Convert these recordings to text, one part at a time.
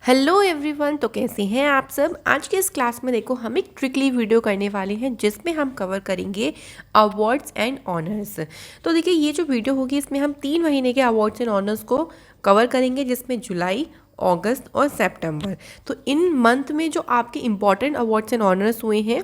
Hello everyone. तो कैसे हैं आप सब। आज के इस क्लास में देखो हम एक ट्रिकली वीडियो करने वाले हैं जिसमें हम कवर करेंगे अवार्ड्स एंड ऑनर्स। तो देखिए ये जो वीडियो होगी इसमें हम 3 महीने के अवार्ड्स एंड ऑनर्स को कवर करेंगे, जिसमें जुलाई, अगस्त और सितंबर। तो इन मंथ में जो आपके इम्पॉर्टेंट अवार्ड्स एंड ऑनर्स हुए हैं,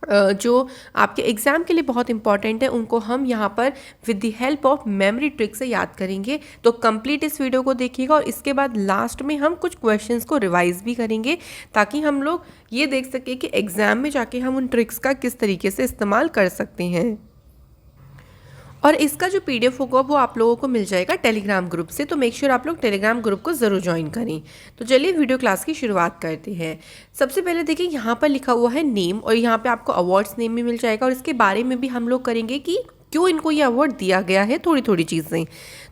जो आपके एग्ज़ाम के लिए बहुत इंपॉर्टेंट है, उनको हम यहाँ पर with the help of memory trick से याद करेंगे। तो कंप्लीट इस वीडियो को देखिएगा और इसके बाद लास्ट में हम कुछ क्वेश्चंस को रिवाइज भी करेंगे, ताकि हम लोग ये देख सकें कि एग्ज़ाम में जाके हम उन ट्रिक्स का किस तरीके से इस्तेमाल कर सकते हैं। और इसका जो पीडीएफ होगा वो आप लोगों को मिल जाएगा टेलीग्राम ग्रुप से, तो मेक श्योर आप लोग टेलीग्राम ग्रुप को ज़रूर ज्वाइन करें। तो चलिए वीडियो क्लास की शुरुआत करते हैं। सबसे पहले देखिए यहाँ पर लिखा हुआ है नेम, और यहाँ पे आपको अवार्ड्स नेम भी मिल जाएगा, और इसके बारे में भी हम लोग करेंगे कि क्यों इनको ये अवार्ड दिया गया है, थोड़ी थोड़ी चीज़ें।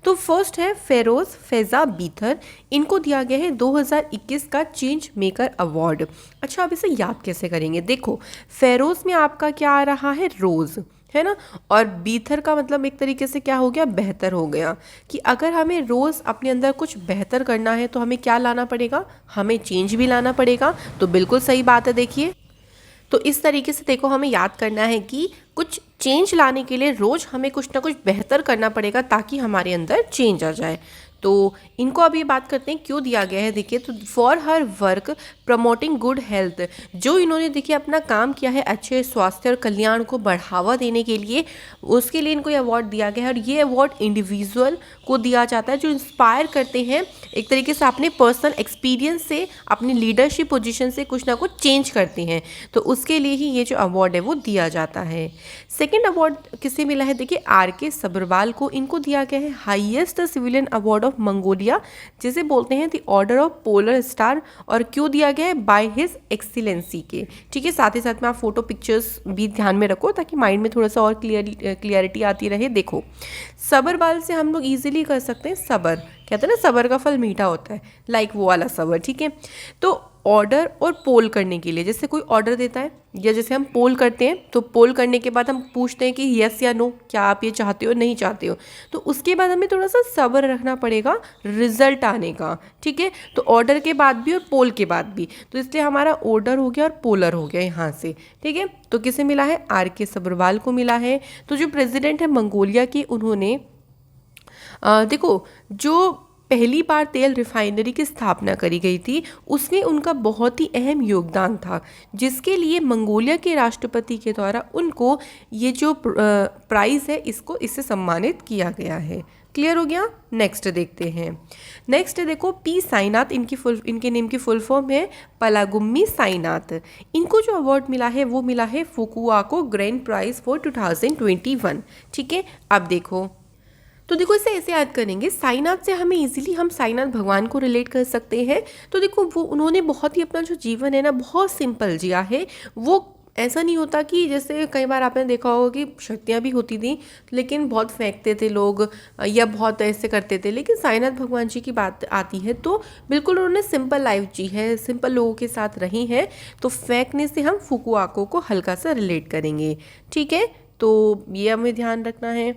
तो फर्स्ट है फेरोज़ फैज़ा बीथर, इनको दिया गया है 2021 का चेंज मेकर अवार्ड। अच्छा, अब इसे याद कैसे करेंगे। देखो फेरोज़ में आपका क्या आ रहा है, रोज़ है ना, और बीथर का मतलब एक तरीके से क्या हो गया, बेहतर हो गया। कि अगर हमें रोज़ अपने अंदर कुछ बेहतर करना है तो हमें क्या लाना पड़ेगा, हमें चेंज भी लाना पड़ेगा। तो बिल्कुल सही बात है। देखिए तो इस तरीके से देखो हमें याद करना है कि कुछ चेंज लाने के लिए रोज़ हमें कुछ ना कुछ बेहतर करना पड़ेगा, ताकि हमारे अंदर चेंज आ जाए। तो इनको अभी बात करते हैं क्यों दिया गया है। देखिए तो for her work promoting good health, जो इन्होंने देखिए अपना काम किया है अच्छे स्वास्थ्य और कल्याण को बढ़ावा देने के लिए, उसके लिए इनको ये अवार्ड दिया गया है। और ये अवार्ड इंडिविजुअल को दिया जाता है जो इंस्पायर करते हैं, एक तरीके से अपने पर्सनल एक्सपीरियंस से, अपनी लीडरशिप पोजीशन से कुछ ना कुछ चेंज करते हैं। तो उसके लिए ही ये जो अवार्ड है वो दिया जाता है। सेकेंड अवार्ड किसे मिला है, देखिए आर.के. सब्रवाल को, इनको दिया गया है highest civilian award of Mongolia, जिसे बोलते हैं the order of polar star. और क्यों दिया गया है, बाय हिज एक्सीलेंसी के। ठीक है, साथ ही साथ में आप फोटो पिक्चर्स भी ध्यान में रखो, ताकि माइंड में थोड़ा सा और क्लियरिटी आती रहे। देखो सब्रवाल से हम लोग इजीली कर सकते हैं सबर, कहते हैं ना सबर का फल मीठा होता है, लाइक वो वाला सबर। ठीक है, तो ऑर्डर और पोल करने के लिए, जैसे कोई ऑर्डर देता है या जैसे हम पोल करते हैं, तो पोल करने के बाद हम पूछते हैं कि यस या नो, क्या आप ये चाहते हो नहीं चाहते हो। तो उसके बाद हमें थोड़ा सा सब्र रखना पड़ेगा रिजल्ट आने का। ठीक है, तो ऑर्डर के बाद भी और पोल के बाद भी, तो इसलिए हमारा ऑर्डर हो गया और पोलर हो गया यहाँ से। ठीक है, तो किसे मिला है, आर.के. सब्रवाल को मिला है। तो जो प्रेसिडेंट है मंगोलिया के, उन्होंने देखो जो पहली बार तेल रिफाइनरी की स्थापना करी गई थी, उसमें उनका बहुत ही अहम योगदान था, जिसके लिए मंगोलिया के राष्ट्रपति के द्वारा उनको ये जो प्राइज़ है इससे सम्मानित किया गया है। क्लियर हो गया। नेक्स्ट देखते हैं। नेक्स्ट है देखो पी साईनाथ, इनके नेम की फुल फॉर्म है पलागुम्मी साईनाथ। इनको जो अवार्ड मिला है वो मिला है फुकुआको ग्रैंड प्राइज फॉर 2021। ठीक है, अब देखो तो देखो इसे ऐसे याद करेंगे, साईनाथ से हमें इजीली हम साईनाथ भगवान को रिलेट कर सकते हैं। तो देखो वो उन्होंने बहुत ही अपना जो जीवन है ना बहुत सिंपल जिया है। वो ऐसा नहीं होता कि जैसे कई बार आपने देखा होगा कि शक्तियाँ भी होती थी लेकिन बहुत फेंकते थे लोग या बहुत ऐसे करते थे, लेकिन साईनाथ भगवान जी की बात आती है तो बिल्कुल उन्होंने सिंपल लाइफ जी है, सिंपल लोगों के साथ रही हैं। तो फेंकने से हम फुकुआको को हल्का सा रिलेट करेंगे। ठीक है, तो ये हमें ध्यान रखना है।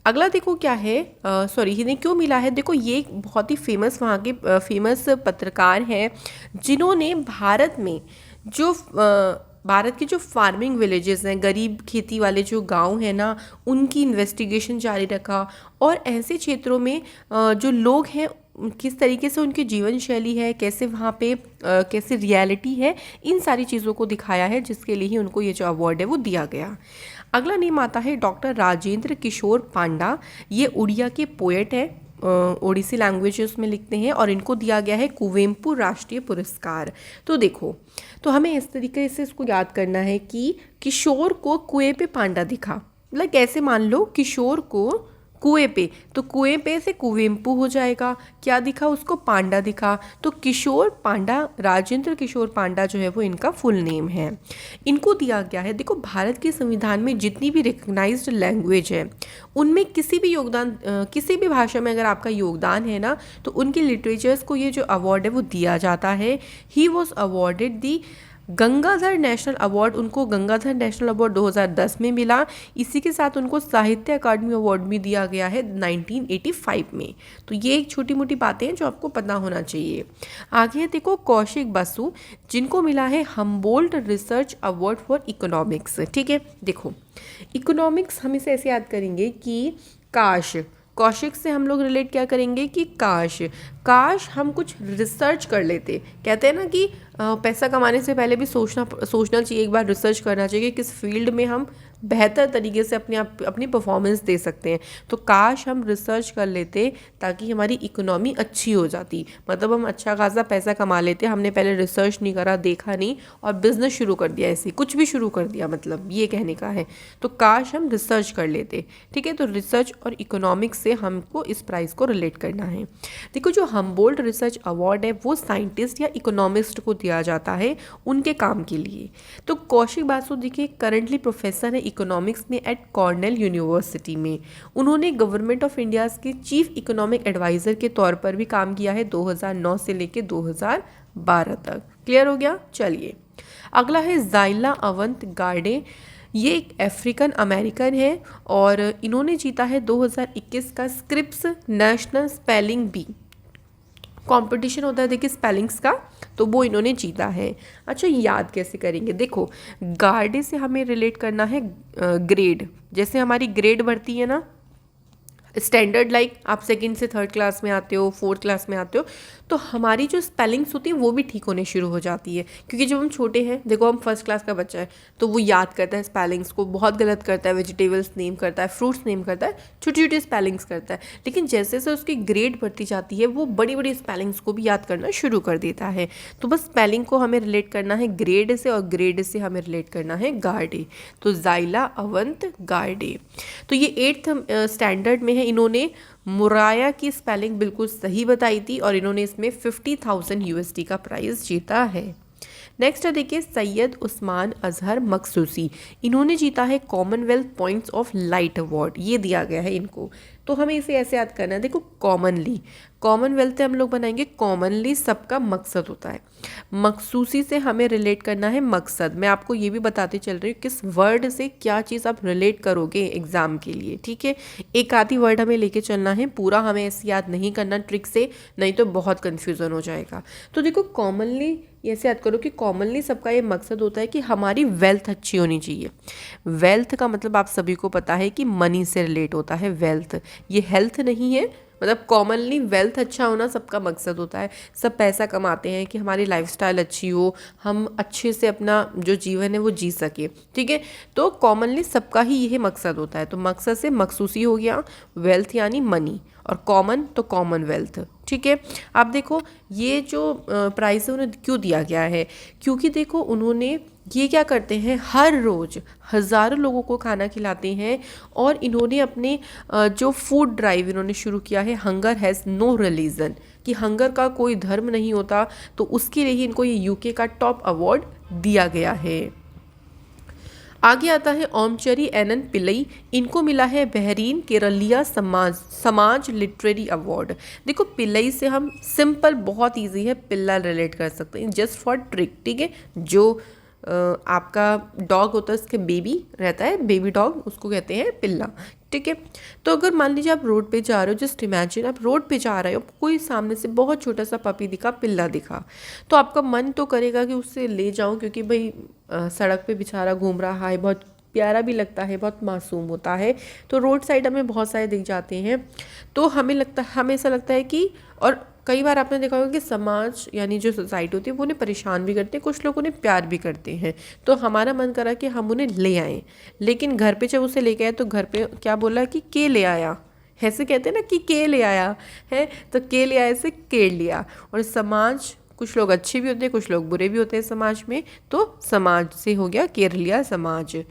अगला देखो क्या है, सॉरी इन्हें क्यों मिला है। देखो ये एक बहुत ही फेमस वहाँ के फेमस पत्रकार हैं, जिन्होंने भारत में जो भारत के जो फार्मिंग विलेजेस हैं, गरीब खेती वाले जो गांव हैं ना, उनकी इन्वेस्टिगेशन जारी रखा, और ऐसे क्षेत्रों में जो लोग हैं किस तरीके से उनकी जीवन शैली है, कैसे वहाँ पे कैसे रियलिटी है, इन सारी चीज़ों को दिखाया है, जिसके लिए ही उनको ये जो अवार्ड है वो दिया गया। अगला नेम आता है डॉक्टर राजेंद्र किशोर पांडा। ये उड़िया के पोएट हैं, ओडिसी लैंग्वेज में लिखते हैं, और इनको दिया गया है कुवेम्पु राष्ट्रीय पुरस्कार। तो देखो तो हमें इस तरीके से इसको याद करना है कि किशोर को कुएं पे पांडा दिखा, मतलब कैसे मान लो किशोर को कुएं पे, तो कुएं पे से कुवेम्पु हो जाएगा, क्या दिखा उसको, पांडा दिखा। तो किशोर पांडा, राजेंद्र किशोर पांडा जो है वो इनका फुल नेम है। इनको दिया गया है, देखो भारत के संविधान में जितनी भी रिकग्नाइज्ड लैंग्वेज है उनमें किसी भी योगदान किसी भी भाषा में अगर आपका योगदान है ना, तो उनके लिटरेचर्स को ये जो अवार्ड है वो दिया जाता है। He was awarded the Gangadhar national award, उनको गंगाधर नेशनल अवार्ड 2010 में मिला। इसी के साथ उनको साहित्य अकादमी अवार्ड भी दिया गया है 1985 में। तो ये एक छोटी मोटी बातें हैं जो आपको पता होना चाहिए। आगे देखो कौशिक बसु, जिनको मिला है Humboldt research award for economics. ठीक है, देखो इकोनॉमिक्स हम इसे ऐसे याद करेंगे कि काश, कौशिक से हम लोग रिलेट क्या करेंगे कि काश हम कुछ रिसर्च कर लेते। कहते हैं ना कि पैसा कमाने से पहले भी सोचना चाहिए, एक बार रिसर्च करना चाहिए कि किस फील्ड में हम बेहतर तरीके से अपनी परफॉर्मेंस दे सकते हैं। तो काश हम रिसर्च कर लेते ताकि हमारी इकोनॉमी अच्छी हो जाती, मतलब हम अच्छा खासा पैसा कमा लेते। हमने पहले रिसर्च नहीं करा, देखा नहीं और बिजनेस शुरू कर दिया, ऐसे कुछ भी शुरू कर दिया, मतलब ये कहने का है। तो काश हम रिसर्च कर लेते। ठीक है, तो रिसर्च और इकोनॉमिक्स से हमको इस प्राइज़ को रिलेट करना है। देखो जो हम्बोल्ट रिसर्च अवार्ड है वो साइंटिस्ट या इकोनॉमिस्ट को दिया जाता है उनके काम के लिए। तो कौशिक बासु देखिए करंटली प्रोफेसर है इकोनॉमिक्स में एट कॉर्नेल यूनिवर्सिटी में। उन्होंने गवर्नमेंट ऑफ इंडिया के चीफ इकोनॉमिक एडवाइज़र के तौर पर भी काम किया है 2009 से लेकर 2012 तक। क्लियर हो गया? चलिए अगला है ज़ाइला अवंत गार्डे। ये एक अफ्रीकन अमेरिकन है और इन्होंने जीता है 2021 का Scripps National Spelling Bee competition होता है, देखिए स्पेलिंग्स का, तो वो इन्होंने जीता है। अच्छा याद कैसे करेंगे? देखो गार्डे से हमें रिलेट करना है ग्रेड, जैसे हमारी ग्रेड बढ़ती है ना स्टैंडर्ड, लाइक आप सेकंड से थर्ड क्लास में आते हो, फोर्थ क्लास में आते हो, तो हमारी जो स्पेलिंग्स होती है वो भी ठीक होने शुरू हो जाती है। क्योंकि जब हम छोटे हैं, देखो हम फर्स्ट क्लास का बच्चा है तो वो याद करता है स्पेलिंग्स को, बहुत गलत करता है, वेजिटेबल्स नेम करता है, फ्रूट्स नेम करता है, छोटी छोटी स्पेलिंग्स करता है। लेकिन जैसे जैसे उसकी ग्रेड बढ़ती जाती है वो बड़ी बड़ी स्पेलिंग्स को भी याद करना शुरू कर देता है। तो बस स्पेलिंग को हमें रिलेट करना है ग्रेड से और ग्रेड से हमें रिलेट करना है गार्डे। तो ज़ाइला अवंत गार्डे, तो ये 8th स्टैंडर्ड में है। इन्होंने मुराया की स्पेलिंग बिल्कुल सही बताई थी और इन्होंने इसमें 50,000 USD का प्राइज़ जीता है। नेक्स्ट है देखिए सैयद उस्मान अजहर मखसूसी। इन्होंने जीता है Commonwealth points of light award, ये दिया गया है इनको। तो हमें इसे ऐसे याद करना है, देखो कॉमनली, कॉमनवेल्थ से हम लोग बनाएंगे कॉमनली, सबका मकसद होता है। मखसूसी से हमें रिलेट करना है मकसद। मैं आपको ये भी बताते चल रही हूँ किस वर्ड से क्या चीज़ आप रिलेट करोगे एग्जाम के लिए। ठीक है, एक आधी वर्ड हमें लेके चलना है, पूरा हमें ऐसे याद नहीं करना ट्रिक से, नहीं तो बहुत कन्फ्यूज़न हो जाएगा। तो देखो कॉमनली ऐसे याद करो कि कॉमनली सबका ये मकसद होता है कि हमारी वेल्थ अच्छी होनी चाहिए। वेल्थ का मतलब आप सभी को पता है कि मनी से रिलेट होता है वेल्थ, ये हेल्थ नहीं है। मतलब कॉमनली वेल्थ अच्छा होना सबका मकसद होता है। सब पैसा कमाते हैं कि हमारी लाइफस्टाइल अच्छी हो, हम अच्छे से अपना जो जीवन है वो जी सके। ठीक है, तो कॉमनली सबका ही यही मकसद होता है। तो मकसद से मखसूसी हो गया, वेल्थ यानी मनी, और कॉमन तो कॉमनवेल्थ। ठीक है, आप देखो ये जो प्राइज़ है उन्हें क्यों दिया गया है, क्योंकि देखो उन्होंने ये क्या करते हैं, हर रोज़ हज़ारों लोगों को खाना खिलाते हैं। और इन्होंने अपने जो फूड ड्राइव इन्होंने शुरू किया है, हंगर हैज़ नो रिलीजन, कि हंगर का कोई धर्म नहीं होता, तो उसके लिए ही इनको ये यूके का टॉप अवार्ड दिया गया है। आगे आता है ओमचरी एनन पिल्लई। इनको मिला है बहरीन केरलिया समाज लिटरेरी अवार्ड। देखो पिल्लई से हम सिंपल बहुत इजी है पिल्ला रिलेट कर सकते हैं, जस्ट फॉर ट्रिक। ठीक है, जो आपका डॉग होता है उसके बेबी रहता है, बेबी डॉग, उसको कहते हैं पिल्ला। ठीक है, तो अगर मान लीजिए आप रोड पे जा रहे हो, जस्ट इमेजिन आप रोड पे जा रहे हो, कोई सामने से बहुत छोटा सा पपी दिखा, पिल्ला दिखा, तो आपका मन तो करेगा कि उससे ले जाऊं, क्योंकि भाई सड़क पे बेचारा घूम रहा है, बहुत प्यारा भी लगता है, बहुत मासूम होता है। तो रोड साइड हमें बहुत सारे दिख जाते हैं, तो हमें ऐसा लगता है कि, और कई बार आपने देखा होगा कि समाज यानी जो सोसाइटी होती है वो उन्हें परेशान भी करते हैं, कुछ लोग उन्हें प्यार भी करते हैं। तो हमारा मन करा कि हम उन्हें ले आएँ, लेकिन घर पे जब उसे लेके आए तो घर पे क्या बोला कि के ले आया, ऐसे कहते हैं ना कि के ले आया है, तो के ले आया से केड़ लिया। और समाज, कुछ लोग अच्छे भी होते हैं, कुछ लोग बुरे भी होते हैं समाज में, तो समाज से हो गया केर लिया समाज।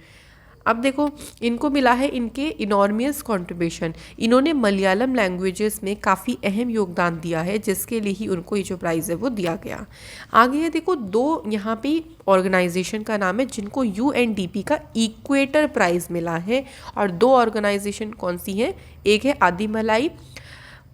अब देखो इनको मिला है इनके इनॉर्मियस कंट्रीब्यूशन, इन्होंने मलयालम लैंग्वेजेस में काफ़ी अहम योगदान दिया है, जिसके लिए ही उनको ये जो प्राइज़ है वो दिया गया। आगे है देखो दो यहाँ पे ऑर्गेनाइजेशन का नाम है जिनको UNDP का इक्वेटर प्राइज़ मिला है, और दो ऑर्गेनाइजेशन कौन सी हैं, एक है आदिमलाई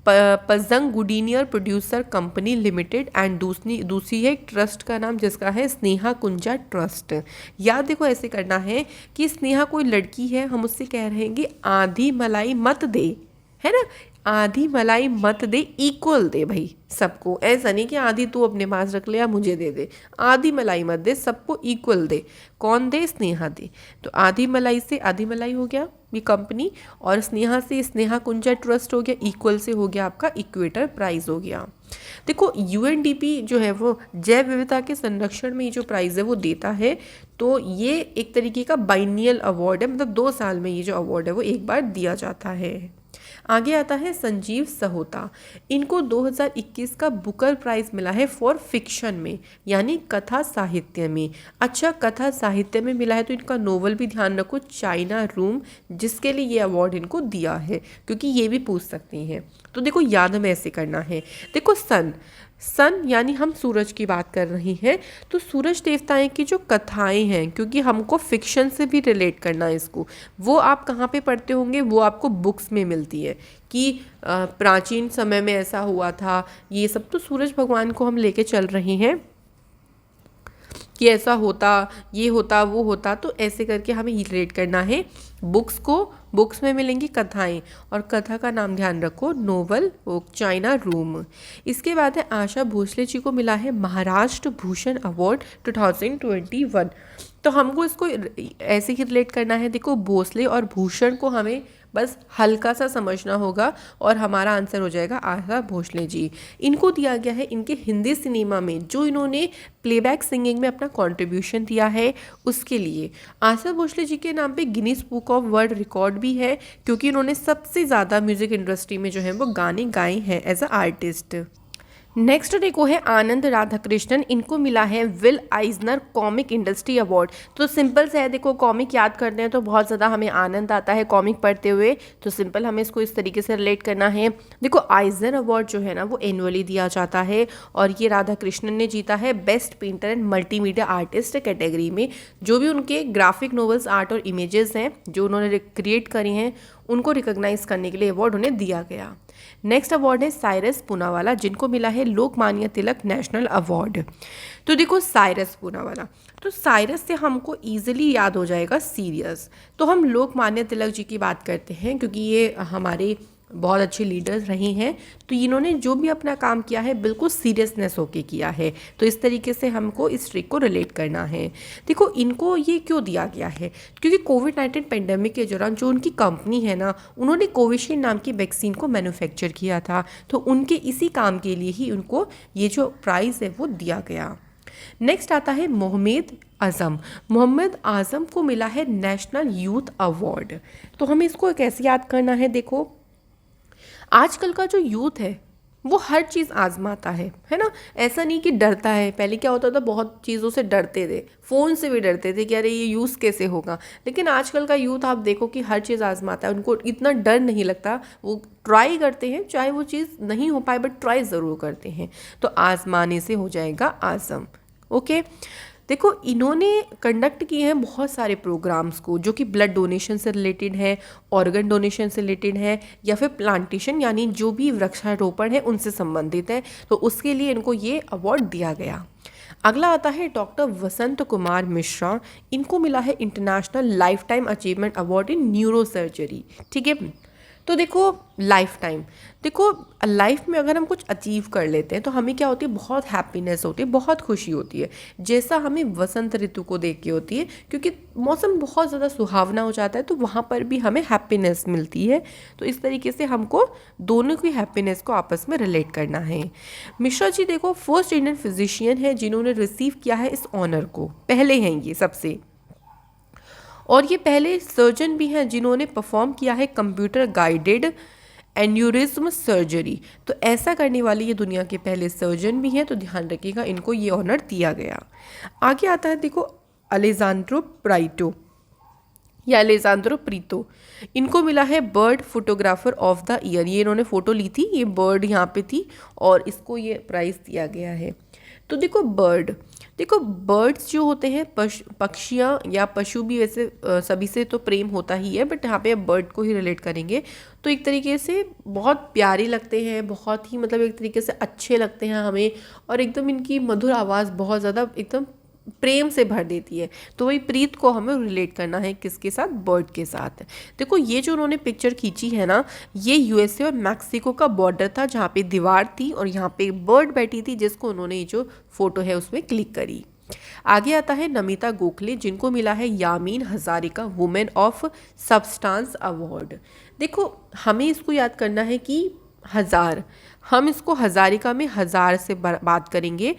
पजंग गुडीनियर प्रोड्यूसर कंपनी लिमिटेड एंड दूसरी है ट्रस्ट का नाम जिसका है स्नेहा कुंजा ट्रस्ट। याद देखो ऐसे करना है कि स्नेहा कोई लड़की है, हम उससे कह रहे हैं कि आधी मलाई मत दे, है ना, आधी मलाई मत दे, इक्वल दे भाई सबको। ऐसा नहीं कि आधी तू अपने पास रख ले या मुझे दे दे, आधी मलाई मत दे, सबको इक्वल दे। कौन दे? स्नेहा दे। तो आधी मलाई से आधी मलाई हो गया ये कंपनी, और स्नेहा से स्नेहा कुंजा ट्रस्ट हो गया, इक्वल से हो गया आपका इक्वेटर प्राइज हो गया। देखो यूएनडीपी जो है वो जैव विविधता के संरक्षण में ये जो प्राइज़ है वो देता है। तो ये एक तरीके का बाइनियल अवार्ड है, मतलब 2 साल में ये जो अवार्ड है वो एक बार दिया जाता है। आगे आता है संजीव सहोता। इनको 2021 का बुकर प्राइज़ मिला है फॉर फिक्शन में, यानी कथा साहित्य में। अच्छा, कथा साहित्य में मिला है तो इनका नोवेल भी ध्यान रखो, चाइना रूम, जिसके लिए ये अवार्ड इनको दिया है, क्योंकि ये भी पूछ सकती हैं। तो देखो याद हमें ऐसे करना है। देखो सन यानी हम सूरज की बात कर रही हैं, तो सूरज देवताएं की जो कथाएं हैं, क्योंकि हमको फिक्शन से भी रिलेट करना है इसको, वो आप कहाँ पे पढ़ते होंगे? वो आपको बुक्स में मिलती है कि प्राचीन समय में ऐसा हुआ था, ये सब तो सूरज भगवान को हम लेके चल रहे हैं कि ऐसा होता, ये होता, वो होता, तो ऐसे करके हमें रिलेट करना है बुक्स को। बुक्स में मिलेंगी कथाएं, और कथा का नाम ध्यान रखो नोवेल चाइना रूम। इसके बाद है आशा भोसले जी को मिला है महाराष्ट्र भूषण अवार्ड 2021। तो हमको इसको ऐसे ही रिलेट करना है। देखो भोसले और भूषण को हमें बस हल्का सा समझना होगा और हमारा आंसर हो जाएगा आशा भोसले जी। इनको दिया गया है इनके हिंदी सिनेमा में जो इन्होंने प्लेबैक सिंगिंग में अपना कंट्रीब्यूशन दिया है उसके लिए। आशा भोसले जी के नाम पे Guinness book of world record भी है, क्योंकि इन्होंने सबसे ज़्यादा म्यूज़िक इंडस्ट्री में जो है वो गाने गाए हैं एज अ आर्टिस्ट। नेक्स्ट देखो है आनंद राधाकृष्णन। इनको मिला है विल आइजनर कॉमिक इंडस्ट्री अवार्ड। तो सिंपल से है, देखो कॉमिक याद करते हैं तो बहुत ज़्यादा हमें आनंद आता है कॉमिक पढ़ते हुए, तो सिंपल हमें इसको इस तरीके से रिलेट करना है। देखो आइजनर अवार्ड जो है ना वो एनुअली दिया जाता है, और ये राधाकृष्णन ने जीता है best painter and multimedia artist category में। जो भी उनके ग्राफिक नोवेल्स, आर्ट और इमेजेस हैं जो उन्होंने क्रिएट करी हैं, उनको रिकॉग्नाइज करने के लिए अवार्ड उन्हें दिया गया। नेक्स्ट अवार्ड है साइरस पूनावाला, जिनको मिला है लोकमान्य तिलक नेशनल अवार्ड। तो देखो साइरस पूनावाला, तो साइरस से हमको इजीली याद हो जाएगा सीरियस। तो हम लोकमान्य तिलक जी की बात करते हैं क्योंकि ये हमारे बहुत अच्छे लीडर्स रहे हैं, तो इन्होंने जो भी अपना काम किया है बिल्कुल सीरियसनेस होके किया है। तो इस तरीके से हमको इस ट्रिक को रिलेट करना है। देखो इनको ये क्यों दिया गया है, क्योंकि कोविड-19 पेंडेमिक के दौरान जो उनकी कंपनी है ना, उन्होंने कोविशील्ड नाम की वैक्सीन को मैन्युफैक्चर किया था, तो उनके इसी काम के लिए ही उनको ये जो प्राइज़ है वो दिया गया। नेक्स्ट आता है मोहम्मद आज़म। मोहम्मद आज़म को मिला है नेशनल यूथ अवार्ड। तो हमें इसको कैसे याद करना है? देखो आजकल का जो यूथ है वो हर चीज़ आजमाता है ना, ऐसा नहीं कि डरता है। पहले क्या होता था, बहुत चीज़ों से डरते थे, फ़ोन से भी डरते थे कि अरे ये यूज़ कैसे होगा। लेकिन आजकल का यूथ आप देखो कि हर चीज़ आजमाता है, उनको इतना डर नहीं लगता, वो ट्राई करते हैं, चाहे वो चीज़ नहीं हो पाए बट ट्राई ज़रूर करते हैं। तो आजमाने से हो जाएगा आज़म। ओके, देखो इन्होंने कंडक्ट किए हैं बहुत सारे प्रोग्राम्स को, जो कि ब्लड डोनेशन से रिलेटेड है, ऑर्गन डोनेशन से रिलेटेड है, या फिर प्लांटेशन यानी जो भी वृक्षारोपण है उनसे संबंधित है। तो उसके लिए इनको ये अवार्ड दिया गया। अगला आता है डॉक्टर वसंत कुमार मिश्रा। इनको मिला है international life time achievement award in neuro surgery. ठीक है, तो देखो लाइफ टाइम, देखो लाइफ में अगर हम कुछ अचीव कर लेते हैं तो हमें क्या होती है, बहुत हैप्पीनेस होती है, बहुत खुशी होती है, जैसा हमें वसंत ऋतु को देख के होती है, क्योंकि मौसम बहुत ज़्यादा सुहावना हो जाता है, तो वहाँ पर भी हमें हैप्पीनेस मिलती है। तो इस तरीके से हमको दोनों की हैप्पीनेस को आपस में रिलेट करना है। मिश्रा जी देखो फर्स्ट इंडियन फिजिशियन है जिन्होंने रिसीव किया है इस ऑनर को, पहले हैं ये सबसे, और ये पहले सर्जन भी हैं जिन्होंने परफॉर्म किया है कंप्यूटर गाइडेड एन्यूरिज्म सर्जरी। तो ऐसा करने वाले ये दुनिया के पहले सर्जन भी हैं, तो ध्यान रखिएगा इनको ये ऑनर दिया गया। आगे आता है देखो अलेजांड्रो प्राइटो। या अलेजांद्रो प्रीतो, इनको मिला है bird photographer of the year. ये इन्होंने फ़ोटो ली थी, ये बर्ड यहाँ पे थी और इसको ये प्राइज़ दिया गया है। तो देखो बर्ड्स जो होते हैं पक्षियाँ या पशु भी वैसे सभी से तो प्रेम होता ही है, बट यहाँ पे अब बर्ड को ही रिलेट करेंगे। तो एक तरीके से बहुत प्यारे लगते हैं, बहुत ही मतलब एक तरीके से अच्छे लगते हैं हमें, और एकदम इनकी मधुर आवाज़ बहुत ज़्यादा एकदम प्रेम से भर देती है। तो वही प्रीत को हमें रिलेट करना है किसके साथ, बर्ड के साथ। देखो ये जो उन्होंने पिक्चर खींची है ना, ये यूएसए और मैक्सिको का बॉर्डर था जहाँ पे दीवार थी और यहाँ पे बर्ड बैठी थी, जिसको उन्होंने ये जो फोटो है उसमें क्लिक करी। आगे आता है नमिता गोखले, जिनको मिला है Yamin Hazarika women of substance award. देखो हमें इसको याद करना है कि हजार, हम इसको हजारिका में हजार से बात करेंगे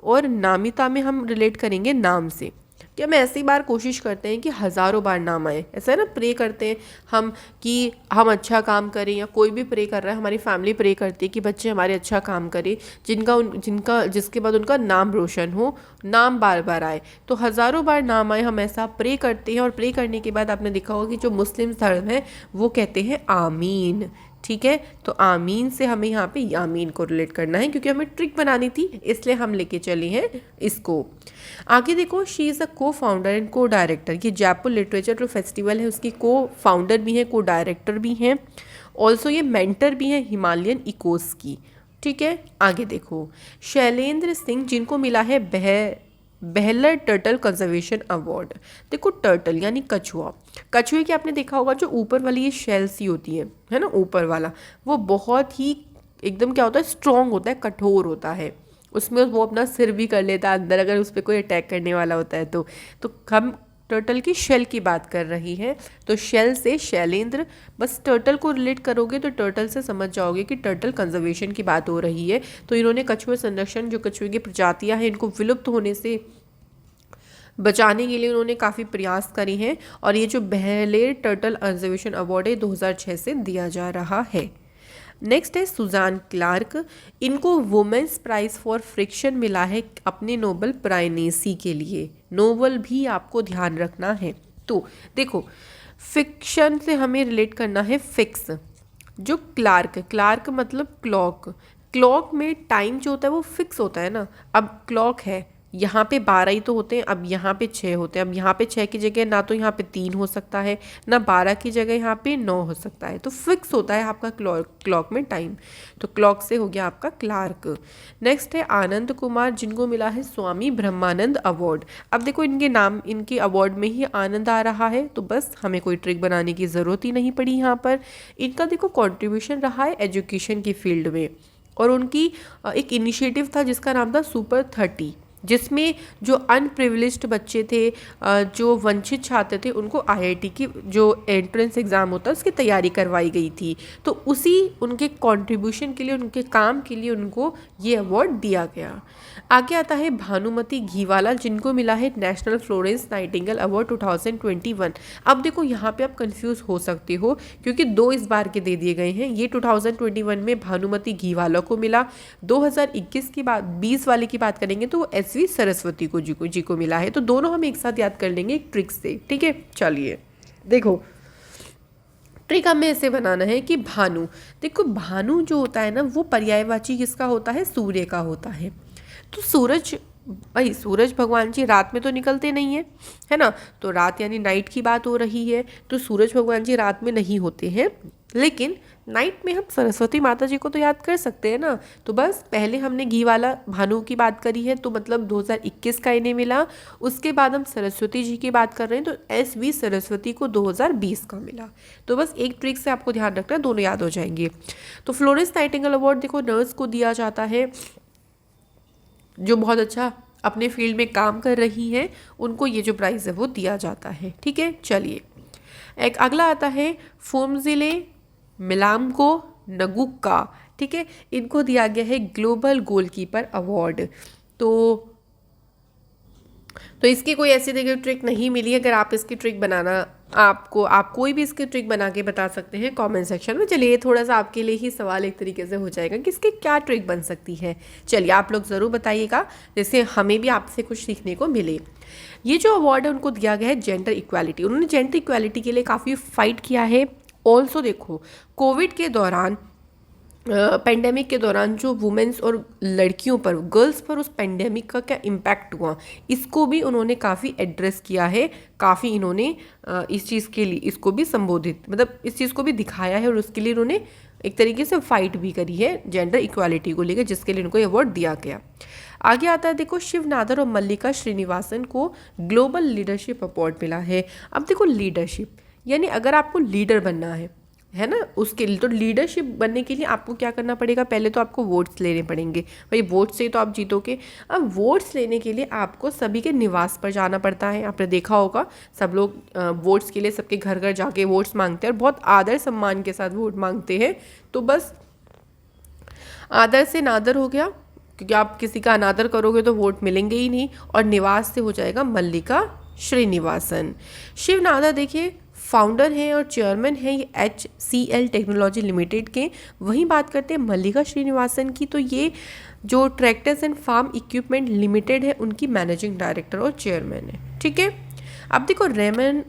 और नामिता में हम रिलेट करेंगे नाम से। कि हम ऐसी बार कोशिश करते हैं कि हज़ारों बार नाम आए, ऐसा है ना, प्रे करते हैं हम कि हम अच्छा काम करें, या कोई भी प्रे कर रहा है, हमारी फैमिली प्रे करती है कि बच्चे हमारे अच्छा काम करें, जिसके बाद उनका नाम रोशन हो, नाम बार बार आए। तो हज़ारों बार नाम आए, हम ऐसा प्रे करते हैं। और प्रे करने के बाद आपने देखा होगा कि जो मुस्लिम धर्म है वो कहते हैं आमीन। ठीक है, तो आमीन से हमें यहाँ पे यामीन को रिलेट करना है, क्योंकि हमें ट्रिक बनानी थी, इसलिए हम लेके चले हैं इसको। आगे देखो, शी इज़ अ को फाउंडर एंड को डायरेक्टर। ये जयपुर लिटरेचर जो फेस्टिवल है उसकी को फाउंडर भी हैं, को डायरेक्टर भी हैं, ऑल्सो ये मेंटर भी हैं हिमालयन इकोस की। ठीक है, आगे देखो, शैलेंद्र सिंह, जिनको मिला है बेहलर टर्टल कंजर्वेशन अवार्ड। देखो टर्टल यानी कछुआ, कछुए की आपने देखा होगा जो ऊपर वाली ये शेल सी होती है ना, ऊपर वाला, वो बहुत ही एकदम क्या होता है, स्ट्रॉन्ग होता है, कठोर होता है। उसमें वो अपना सिर भी कर लेता है अंदर, अगर उस पर कोई अटैक करने वाला होता है तो हम टर्टल की शेल की बात कर रही हैं। तो शेल से शैलेंद्र, बस टर्टल को रिलेट करोगे तो टर्टल से समझ जाओगे कि टर्टल कंजर्वेशन की बात हो रही है। तो इन्होंने कछुए संरक्षण, जो कछुए की प्रजातियां हैं इनको विलुप्त होने से बचाने के लिए उन्होंने काफ़ी प्रयास करे हैं। और ये जो बेहलेर टर्टल कंजर्वेशन अवार्ड है 2006 से दिया जा रहा है। नेक्स्ट है सुजान क्लार्क, इनको वुमेन्स प्राइज फॉर फ्रिक्शन मिला है अपने नोबल प्राइनेसी के लिए। नोबल भी आपको ध्यान रखना है। तो देखो फिक्शन से हमें रिलेट करना है फिक्स। जो क्लार्क मतलब क्लॉक में टाइम जो होता है वो फिक्स होता है ना। अब क्लॉक है, यहाँ पे 12 ही तो होते हैं, अब यहाँ पे 6 होते हैं। अब यहाँ पे 6 की जगह ना तो यहाँ पे 3 हो सकता है, ना 12 की जगह यहाँ पे 9 हो सकता है। तो फिक्स होता है आपका क्लॉक में टाइम। तो क्लॉक से हो गया आपका क्लार्क। नेक्स्ट है आनंद कुमार, जिनको मिला है स्वामी ब्रह्मानंद अवार्ड। अब देखो इनके नाम, इनके अवार्ड में ही आनंद आ रहा है, तो बस हमें कोई ट्रिक बनाने की ज़रूरत ही नहीं पड़ी यहाँ पर। इनका देखो कॉन्ट्रीब्यूशन रहा है एजुकेशन की फील्ड में, और उनकी एक इनिशिएटिव था जिसका नाम था सुपर 30, जिसमें जो अनप्रिविलेज्ड बच्चे थे, जो वंचित छात्र थे, उनको आईआईटी की जो एंट्रेंस एग्ज़ाम होता है उसकी तैयारी करवाई गई थी। तो उसी उनके कंट्रीब्यूशन के लिए, उनके काम के लिए उनको ये अवार्ड दिया गया। आगे आता है भानुमति घीवाला, जिनको मिला है नेशनल फ्लोरेंस नाइटिंगेल अवार्ड 2021। अब देखो यहाँ पे आप कंफ्यूज हो सकते हो, क्योंकि 2 इस बार के दे दिए गए हैं। ये 2021 में भानुमति घीवाला को मिला, 2021 की बात 20 वाले की बात करेंगे तो एसवी सरस्वती को जी को मिला है। तो दोनों हम एक साथ याद कर लेंगे एक ट्रिक से। ठीक है, चलिए देखो ट्रिक हमें ऐसे बनाना है कि भानु, देखो भानु जो होता है ना वो पर्यायवाची किसका होता है, सूर्य का होता है। तो सूरज भगवान जी रात में तो निकलते नहीं है ना, तो रात यानी नाइट की बात हो रही है। तो सूरज भगवान जी रात में नहीं होते हैं, लेकिन नाइट में हम सरस्वती माता जी को तो याद कर सकते हैं ना। तो बस पहले हमने घी वाला भानु की बात करी है, तो मतलब 2021 का इन्हें मिला। उसके बाद हम सरस्वती जी की बात कर रहे हैं, तो एसवी सरस्वती को 2020 का मिला। तो बस एक ट्रिक से आपको ध्यान रखना, दोनों याद हो जाएंगे। तो फ्लोरेंस नाइटिंगेल अवार्ड देखो नर्स को दिया जाता है, जो बहुत अच्छा अपने फील्ड में काम कर रही हैं, उनको ये जो प्राइज़ है वो दिया जाता है। ठीक है, चलिए एक अगला आता है फोमजिले मिलामको नगुक्का। ठीक है, इनको दिया गया है ग्लोबल गोलकीपर अवार्ड। तो इसकी कोई ऐसी देखिए ट्रिक नहीं मिली। अगर आप इसकी ट्रिक बनाना आप कोई भी इसके ट्रिक बना के बता सकते हैं कमेंट सेक्शन में। चलिए थोड़ा सा आपके लिए ही सवाल एक तरीके से हो जाएगा कि इसके क्या ट्रिक बन सकती है। चलिए आप लोग ज़रूर बताइएगा, जैसे हमें भी आपसे कुछ सीखने को मिले। ये जो अवार्ड है उनको दिया गया है जेंडर इक्वालिटी। उन्होंने जेंडर इक्वालिटी के लिए काफ़ी फाइट किया है। ऑल्सो देखो कोविड के दौरान, पेंडेमिक के दौरान जो वुमेन्स और लड़कियों पर, गर्ल्स पर उस पेंडेमिक का क्या इम्पैक्ट हुआ, इसको भी उन्होंने काफ़ी एड्रेस किया है। काफ़ी इन्होंने इस चीज़ के लिए इसको भी संबोधित, मतलब इस चीज़ को भी दिखाया है और उसके लिए उन्होंने एक तरीके से फाइट भी करी है जेंडर इक्वालिटी को लेकर, जिसके लिए उनको अवार्ड दिया गया। आगे आता है देखो शिव नादर और मल्लिका श्रीनिवासन को ग्लोबल लीडरशिप अवार्ड मिला है। अब देखो लीडरशिप यानी अगर आपको लीडर बनना है ना, उसके लिए तो लीडरशिप बनने के लिए आपको क्या करना पड़ेगा, पहले तो आपको वोट्स लेने पड़ेंगे। भाई वोट से तो आप जीतोगे। अब वोट्स लेने के लिए आपको सभी के निवास पर जाना पड़ता है। आपने देखा होगा सब लोग वोट्स के लिए सबके घर घर जाके वोट्स मांगते हैं और बहुत आदर सम्मान के साथ वोट मांगते हैं। तो बस आदर से नादर हो गया, क्योंकि आप किसी का अनादर करोगे तो वोट मिलेंगे ही नहीं। और निवास से हो जाएगा मल्लिका श्रीनिवासन। शिव नादर देखिए फाउंडर हैं और चेयरमैन हैं ये HCL टेक्नोलॉजी लिमिटेड के। वहीं बात करते हैं मल्लिका श्रीनिवासन की, तो ये जो tractors and farm equipment limited है उनकी मैनेजिंग डायरेक्टर और चेयरमैन है। ठीक है। अब देखो रेमन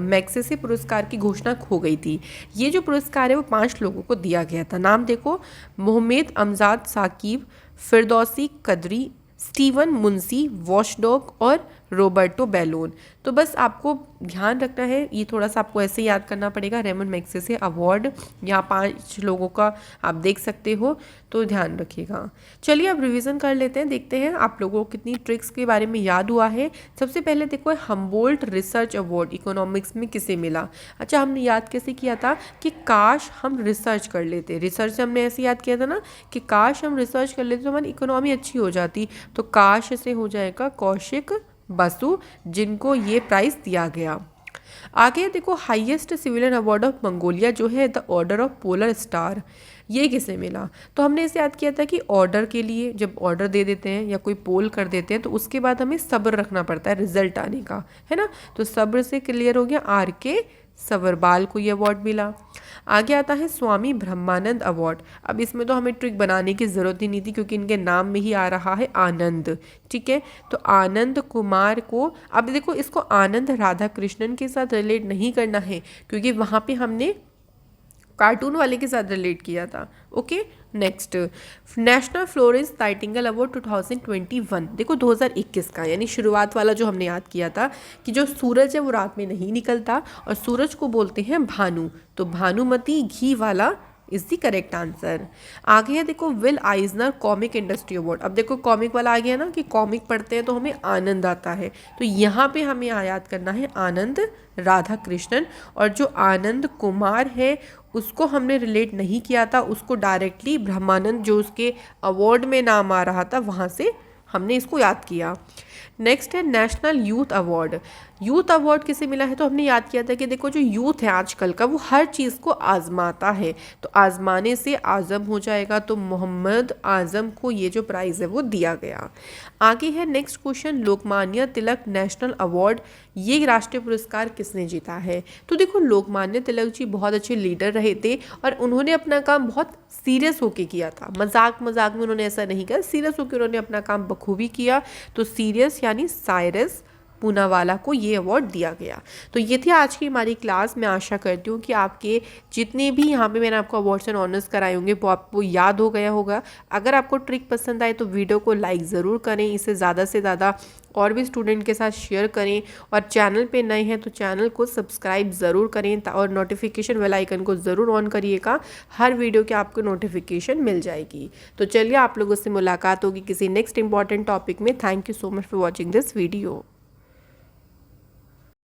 मैग्सेसे पुरस्कार की घोषणा हो गई थी। ये जो पुरस्कार है वो 5 लोगों को दिया गया था। नाम देखो मोहम्मद अमजाद साकिब, फिरदौसी कदरी, स्टीवन मुंसी, वॉशडॉग और रोबर्टो बेलोन। तो बस आपको ध्यान रखना है, ये थोड़ा सा आपको ऐसे याद करना पड़ेगा। रेमन मैग्सेसे अवार्ड यहाँ 5 लोगों का आप देख सकते हो, तो ध्यान रखिएगा। चलिए अब रिवीजन कर लेते हैं, देखते हैं आप लोगों को कितनी ट्रिक्स के बारे में याद हुआ है। सबसे पहले देखो हम्बोल्ट रिसर्च अवार्ड इकोनॉमिक्स में किसे मिला। अच्छा हमने याद कैसे किया था कि काश हम रिसर्च कर लेते। रिसर्च हमने ऐसे याद किया था ना कि काश हम रिसर्च कर लेते तो हमारी इकोनॉमी अच्छी हो जाती। तो काश से हो जाएगा कौशिक बसु, जिनको ये प्राइज़ दिया गया। आगे देखो highest civilian award of Mongolia जो है the order of polar star, ये किसे मिला। तो हमने इसे याद किया था कि ऑर्डर के लिए जब ऑर्डर दे देते हैं या कोई पोल कर देते हैं तो उसके बाद हमें सब्र रखना पड़ता है रिजल्ट आने का, है ना। तो सब्र से क्लियर हो गया, RK सवरबाल को ये अवार्ड मिला। आगे आता है स्वामी ब्रह्मानंद अवार्ड। अब इसमें तो हमें ट्रिक बनाने की ज़रूरत ही नहीं थी क्योंकि इनके नाम में ही आ रहा है आनंद। ठीक है, तो आनंद कुमार को, अब देखो इसको आनंद राधा कृष्णन के साथ रिलेट नहीं करना है क्योंकि वहाँ पे हमने कार्टून वाले के साथ रिलेट किया था। Okay, next national Florence Nightingale award 2021। देखो 2021 का, यानी शुरुआत वाला जो हमने याद किया था कि जो सूरज है वो रात में नहीं निकलता और सूरज को बोलते हैं भानु, तो भानुमति घी वाला इज द करेक्ट आंसर। आगे है देखो विल आइजनर कॉमिक इंडस्ट्री अवार्ड। अब देखो कॉमिक वाला आ गया ना कि कॉमिक पढ़ते हैं तो हमें आनंद आता है, तो यहाँ पे हमें याद करना है आनंद राधा कृष्णन। और जो आनंद कुमार है उसको हमने रिलेट नहीं किया था, उसको डायरेक्टली ब्रह्मानंद जो उसके अवार्ड में नाम आ रहा था वहाँ से हमने इसको याद किया। नेक्स्ट है national youth award. Youth award किसे मिला है, तो हमने याद किया था कि देखो जो यूथ है आजकल का वो हर चीज़ को आजमाता है, तो आजमाने से आज़म हो जाएगा, तो मोहम्मद आज़म को ये जो प्राइज़ है वो दिया गया। आगे है next question Lokmanya Tilak national award, ये राष्ट्रीय पुरस्कार किसने जीता है। तो देखो लोकमान्य तिलक जी बहुत अच्छे लीडर रहे थे और उन्होंने अपना काम बहुत सीरियस होके किया था, मजाक में उन्होंने ऐसा नहीं किया, सीरियस होकर उन्होंने अपना काम बखूबी किया। तो सीरियस यानी साइरस पूनावाला को ये अवार्ड दिया गया। तो ये थी आज की हमारी क्लास। मैं आशा करती हूँ कि आपके जितने भी यहाँ पे मैंने आपको अवार्ड्स एंड ऑनर्स कराए होंगे वो आपको याद हो गया होगा। अगर आपको ट्रिक पसंद आए तो वीडियो को लाइक ज़रूर करें, इसे ज़्यादा से ज़्यादा और भी स्टूडेंट के साथ शेयर करें और चैनल पे नए हैं तो चैनल को सब्सक्राइब ज़रूर करें और नोटिफिकेशन बेल आइकन को ज़रूर ऑन करिएगा, हर वीडियो की आपको नोटिफिकेशन मिल जाएगी। तो चलिए आप लोगों से मुलाकात होगी किसी नेक्स्ट इंपॉर्टेंट टॉपिक में। Thank you so much for watching this video.